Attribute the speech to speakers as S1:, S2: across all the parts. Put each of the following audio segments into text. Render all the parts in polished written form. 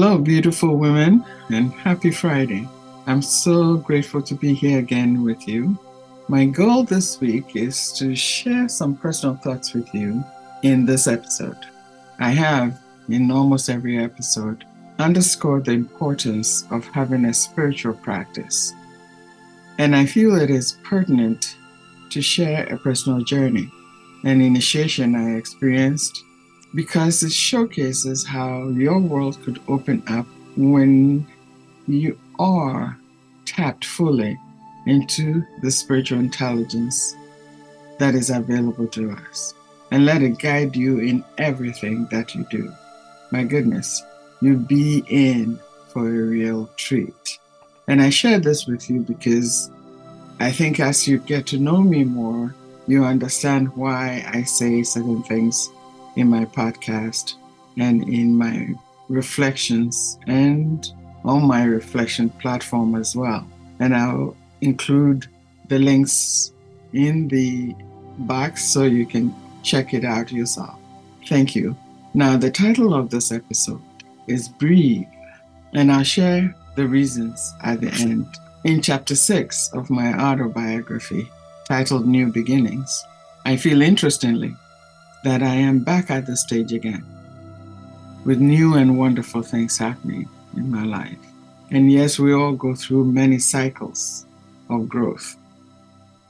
S1: Hello, beautiful women, and happy Friday. I'm so grateful to be here again with you. My goal this week is to share some personal thoughts with you in this episode. I have, in almost every episode, underscored the importance of having a spiritual practice. And I feel it is pertinent to share a personal journey, an initiation I experienced, because it showcases how your world could open up when you are tapped fully into the spiritual intelligence that is available to us, and let it guide you in everything that you do. My goodness, you'll be in for a real treat. And I share this with you because I think as you get to know me more, you understand why I say certain things in my podcast and in my reflections and on my reflection platform as well. And I'll include the links in the box so you can check it out yourself. Thank you. Now, the title of this episode is Breathe, and I'll share the reasons at the end. In chapter 6 of my autobiography, titled New Beginnings, I feel interestingly that I am back at the stage again, with new and wonderful things happening in my life. And yes, we all go through many cycles of growth.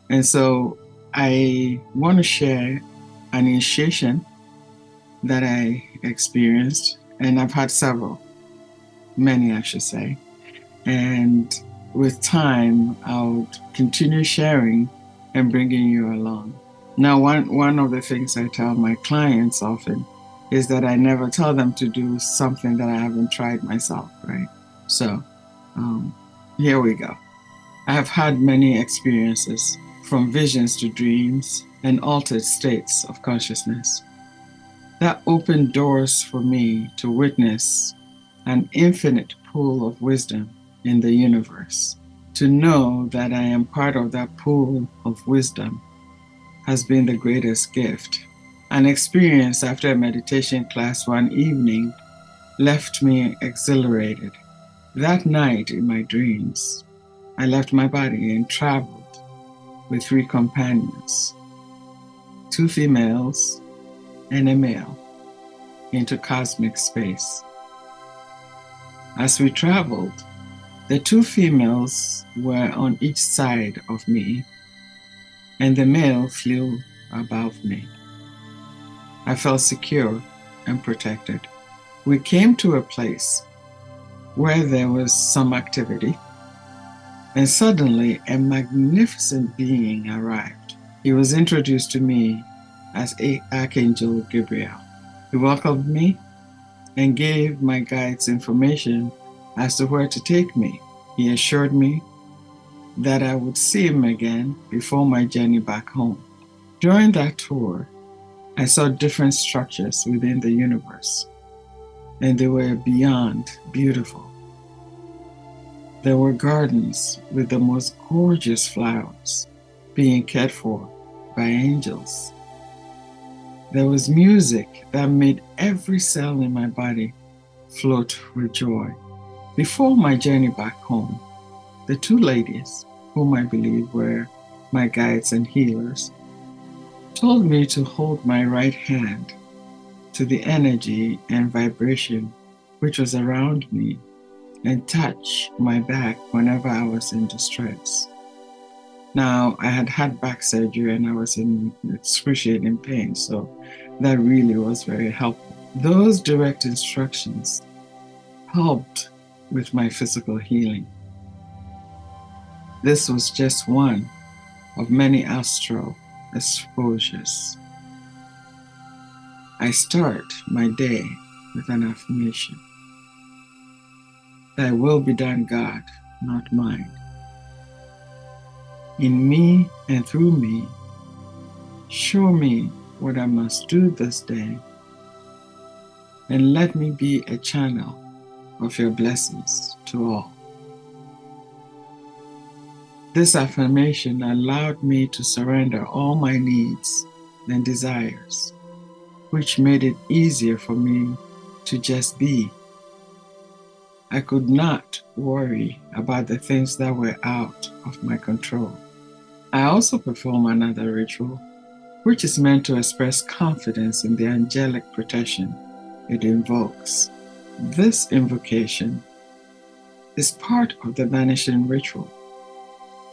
S1: And so I want to share an initiation that I experienced, and I've had several, many I should say. And with time, I'll continue sharing and bringing you along. Now, one of the things I tell my clients often is that I never tell them to do something that I haven't tried myself, right? So here we go. I have had many experiences, from visions to dreams and altered states of consciousness, that opened doors for me to witness an infinite pool of wisdom in the universe. To know that I am part of that pool of wisdom has been the greatest gift. An experience after a meditation class one evening left me exhilarated. That night in my dreams, I left my body and traveled with 3 companions, 2 females and a male, into cosmic space. As we traveled, the 2 females were on each side of me, and the male flew above me. I felt secure and protected. We came to a place where there was some activity, and suddenly a magnificent being arrived. He was introduced to me as Archangel Gabriel. He welcomed me and gave my guides information as to where to take me. He assured me that I would see him again before my journey back home. During that tour, I saw different structures within the universe, and they were beyond beautiful. There were gardens with the most gorgeous flowers being cared for by angels. There was music that made every cell in my body float with joy. Before my journey back home, the 2 ladies, whom I believe were my guides and healers, told me to hold my right hand to the energy and vibration which was around me and touch my back whenever I was in distress. Now, I had had back surgery and I was in excruciating pain, so that really was very helpful. Those direct instructions helped with my physical healing. This was just one of many astral exposures. I start my day with an affirmation. Thy will be done, God, not mine. In me and through me, show me what I must do this day, and let me be a channel of your blessings to all. This affirmation allowed me to surrender all my needs and desires, which made it easier for me to just be. I could not worry about the things that were out of my control. I also perform another ritual, which is meant to express confidence in the angelic protection it invokes. This invocation is part of the vanishing ritual,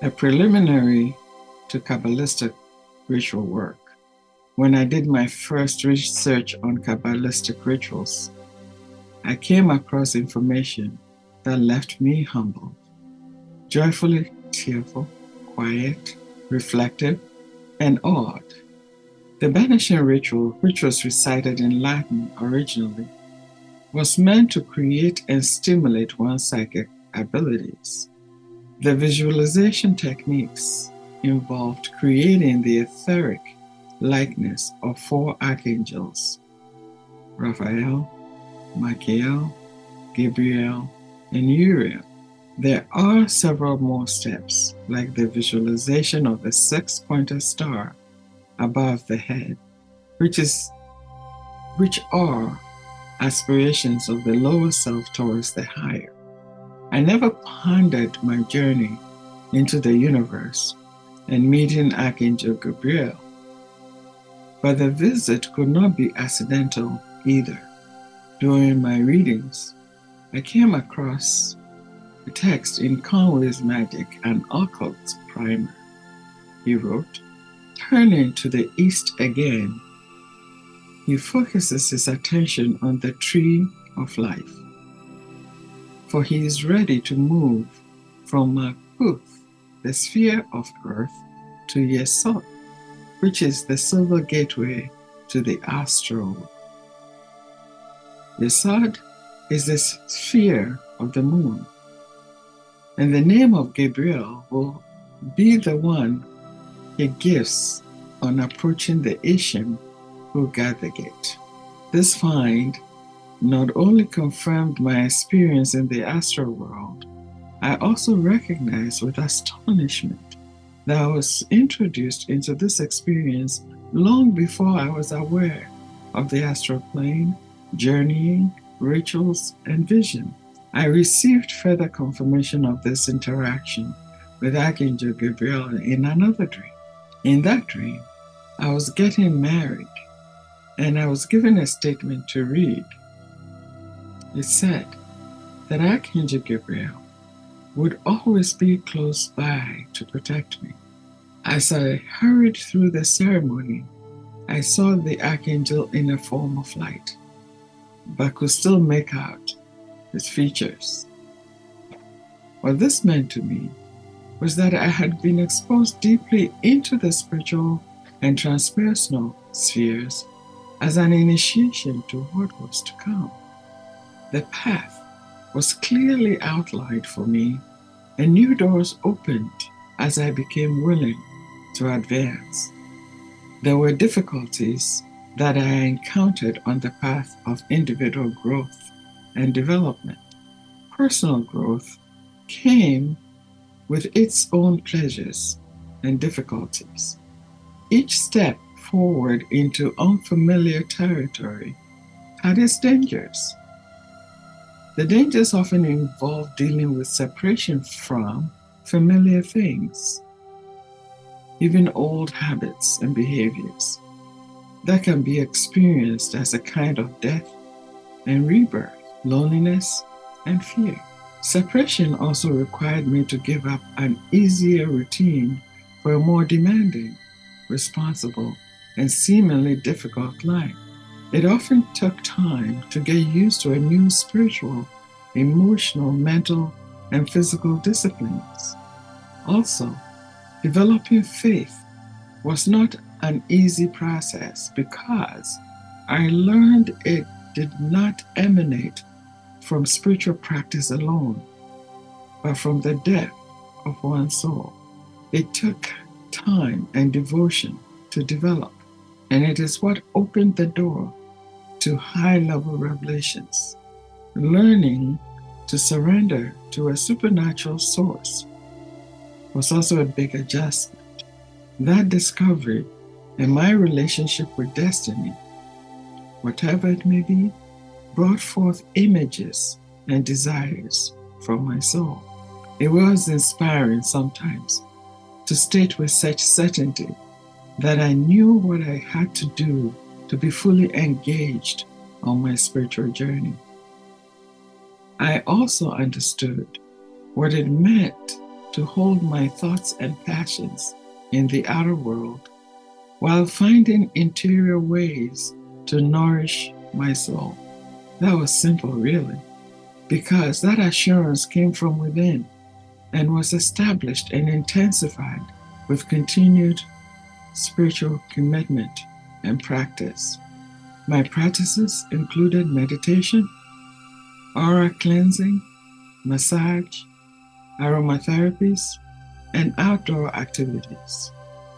S1: a preliminary to Kabbalistic ritual work. When I did my first research on Kabbalistic rituals, I came across information that left me humbled, joyfully tearful, quiet, reflective, and awed. The banishing ritual, which was recited in Latin originally, was meant to create and stimulate one's psychic abilities. The visualization techniques involved creating the etheric likeness of four archangels: Raphael, Michael, Gabriel, and Uriel. There are several more steps, like the visualization of the six-pointed star above the head, which are aspirations of the lower self towards the higher. I never pondered my journey into the universe and meeting Archangel Gabriel, but the visit could not be accidental either. During my readings, I came across a text in Conway's Magic and Occult Primer. He wrote, "Turning to the east again, he focuses his attention on the tree of life, for he is ready to move from Malkuth, the sphere of earth, to Yesod, which is the silver gateway to the astral. Yesod is the sphere of the moon, and the name of Gabriel will be the one he gives on approaching the Ishim who guard the gate." This find not only confirmed my experience in the astral world, I also recognized with astonishment that I was introduced into this experience long before I was aware of the astral plane, journeying, rituals, and vision. I received further confirmation of this interaction with Archangel Gabriel in another dream. In that dream, I was getting married, and I was given a statement to read. It said that Archangel Gabriel would always be close by to protect me. As I hurried through the ceremony, I saw the archangel in a form of light, but could still make out his features. What this meant to me was that I had been exposed deeply into the spiritual and transpersonal spheres as an initiation to what was to come. The path was clearly outlined for me, and new doors opened as I became willing to advance. There were difficulties that I encountered on the path of individual growth and development. Personal growth came with its own pleasures and difficulties. Each step forward into unfamiliar territory had its dangers. The dangers often involve dealing with separation from familiar things, even old habits and behaviors that can be experienced as a kind of death and rebirth, loneliness, and fear. Separation also required me to give up an easier routine for a more demanding, responsible, and seemingly difficult life. It often took time to get used to a new spiritual, emotional, mental, and physical disciplines. Also, developing faith was not an easy process because I learned it did not emanate from spiritual practice alone, but from the depth of one's soul. It took time and devotion to develop, and it is what opened the door to high-level revelations. Learning to surrender to a supernatural source was also a big adjustment. That discovery and my relationship with destiny, whatever it may be, brought forth images and desires from my soul. It was inspiring sometimes to state with such certainty that I knew what I had to do to be fully engaged on my spiritual journey. I also understood what it meant to hold my thoughts and passions in the outer world while finding interior ways to nourish my soul. That was simple, really, because that assurance came from within and was established and intensified with continued spiritual commitment and practice. My practices included meditation, aura cleansing, massage, aromatherapies, and outdoor activities.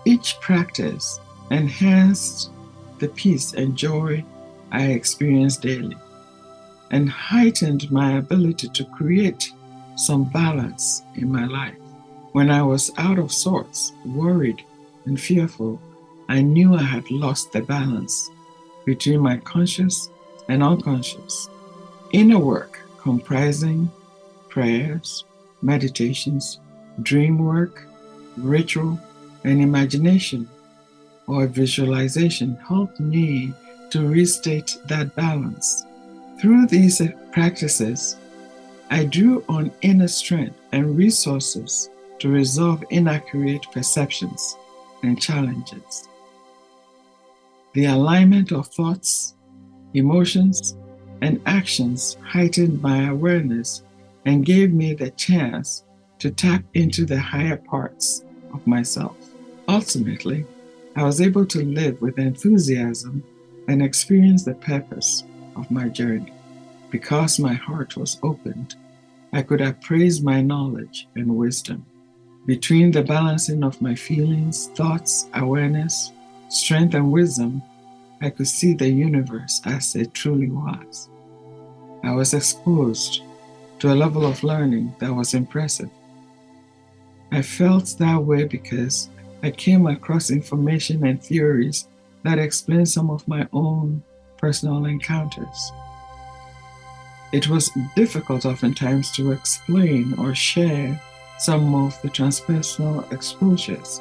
S1: Each practice enhanced the peace and joy I experienced daily and heightened my ability to create some balance in my life. When I was out of sorts, worried, and fearful, I knew I had lost the balance between my conscious and unconscious. Inner work comprising prayers, meditations, dream work, ritual, and imagination or visualization helped me to restate that balance. Through these practices, I drew on inner strength and resources to resolve inaccurate perceptions and challenges. The alignment of thoughts, emotions, and actions heightened my awareness and gave me the chance to tap into the higher parts of myself. Ultimately, I was able to live with enthusiasm and experience the purpose of my journey. Because my heart was opened, I could appraise my knowledge and wisdom. Between the balancing of my feelings, thoughts, awareness, strength, and wisdom, I could see the universe as it truly was. I was exposed to a level of learning that was impressive. I felt that way because I came across information and theories that explain some of my own personal encounters. It was difficult oftentimes to explain or share some of the transpersonal exposures,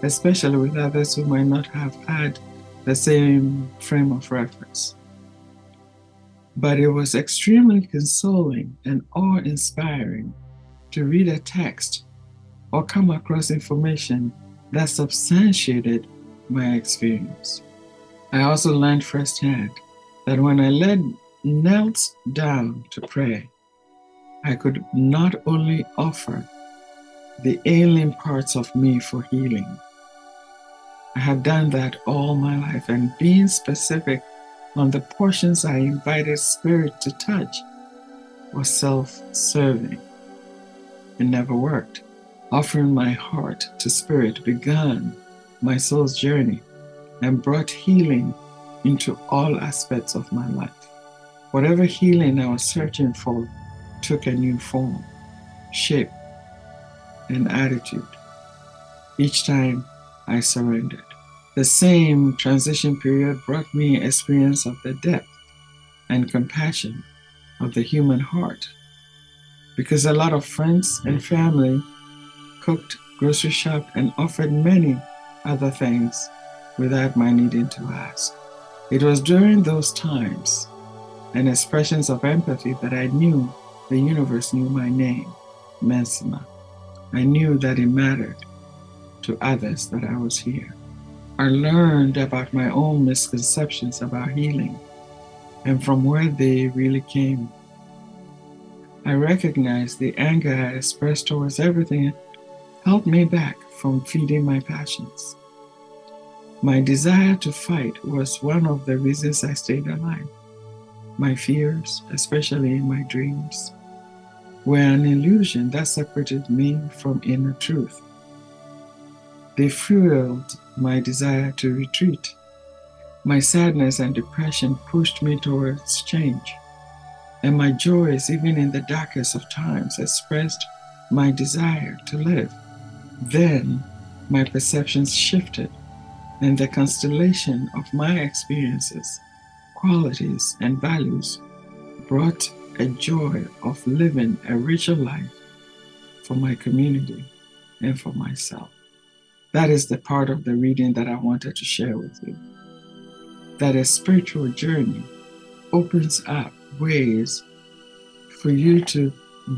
S1: especially with others who might not have had the same frame of reference. But it was extremely consoling and awe-inspiring to read a text or come across information that substantiated my experience. I also learned firsthand that when I knelt down to pray, I could not only offer the ailing parts of me for healing. I have done that all my life, and being specific on the portions I invited Spirit to touch was self-serving. It never worked. Offering my heart to Spirit began my soul's journey and brought healing into all aspects of my life. Whatever healing I was searching for took a new form, shape, and attitude each time I surrendered. The same transition period brought me experience of the depth and compassion of the human heart, because a lot of friends and family cooked, grocery shopped, and offered many other things without my needing to ask. It was during those times and expressions of empathy that I knew the universe knew my name, Mensimah. I knew that it mattered to others that I was here. I learned about my own misconceptions about healing and from where they really came. I recognized the anger I expressed towards everything held me back from feeding my passions. My desire to fight was one of the reasons I stayed alive. My fears, especially in my dreams, were an illusion that separated me from inner truth. They fueled my desire to retreat. My sadness and depression pushed me towards change, and my joys, even in the darkest of times, expressed my desire to live. Then my perceptions shifted, and the constellation of my experiences, qualities, and values brought a joy of living a richer life for my community and for myself. That is the part of the reading that I wanted to share with you. That a spiritual journey opens up ways for you to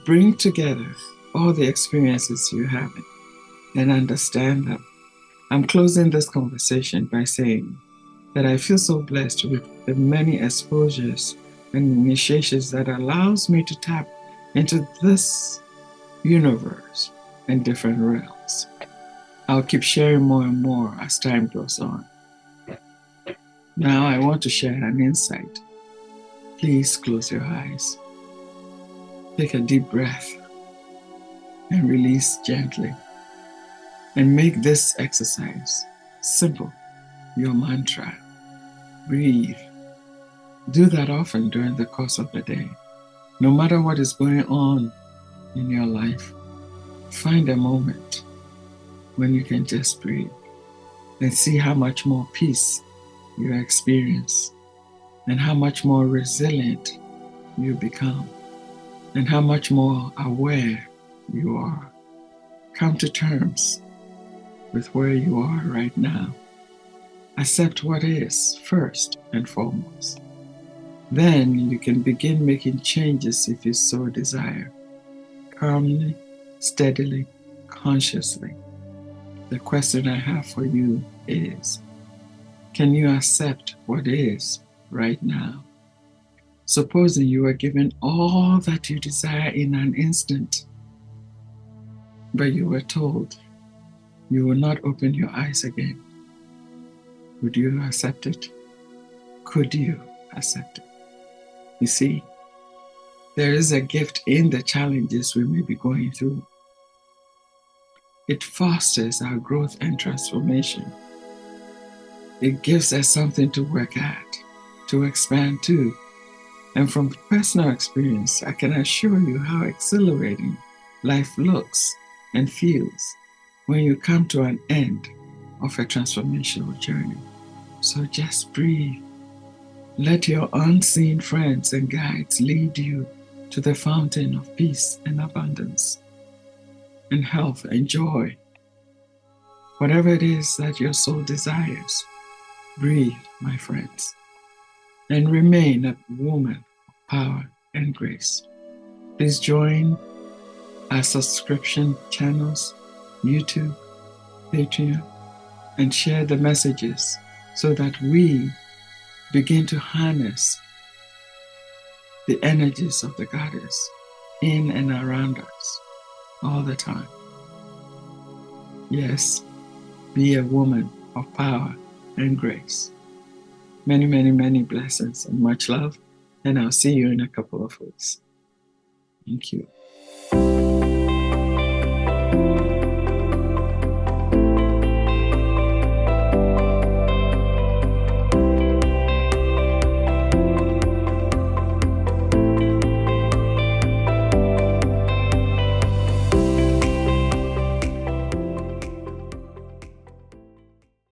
S1: bring together all the experiences you have and understand them. I'm closing this conversation by saying that I feel so blessed with the many exposures and initiations that allows me to tap into this universe and different realms. I'll keep sharing more and more as time goes on. Now I want to share an insight. Please close your eyes. Take a deep breath and release gently. And make this exercise simple, your mantra. Breathe. Do that often during the course of the day. No matter what is going on in your life, find a moment when you can just breathe and see how much more peace you experience and how much more resilient you become and how much more aware you are. Come to terms with where you are right now. Accept what is first and foremost. Then you can begin making changes if you so desire. Calmly, steadily, consciously. The question I have for you is, can you accept what is right now? Supposing you are given all that you desire in an instant, but you were told you will not open your eyes again. Would you accept it? Could you accept it? You see, there is a gift in the challenges we may be going through. It fosters our growth and transformation. It gives us something to work at, to expand to. And from personal experience, I can assure you how exhilarating life looks and feels when you come to an end of a transformational journey. So just breathe. Let your unseen friends and guides lead you to the fountain of peace and abundance and health and joy. Whatever it is that your soul desires, breathe, my friends, and remain a woman of power and grace. Please join our subscription channels, YouTube, Patreon, and share the messages so that we begin to harness the energies of the goddess in and around us all the time. Yes, be a woman of power and grace. Many, many, many blessings and much love, and I'll see you in a couple of weeks. Thank you.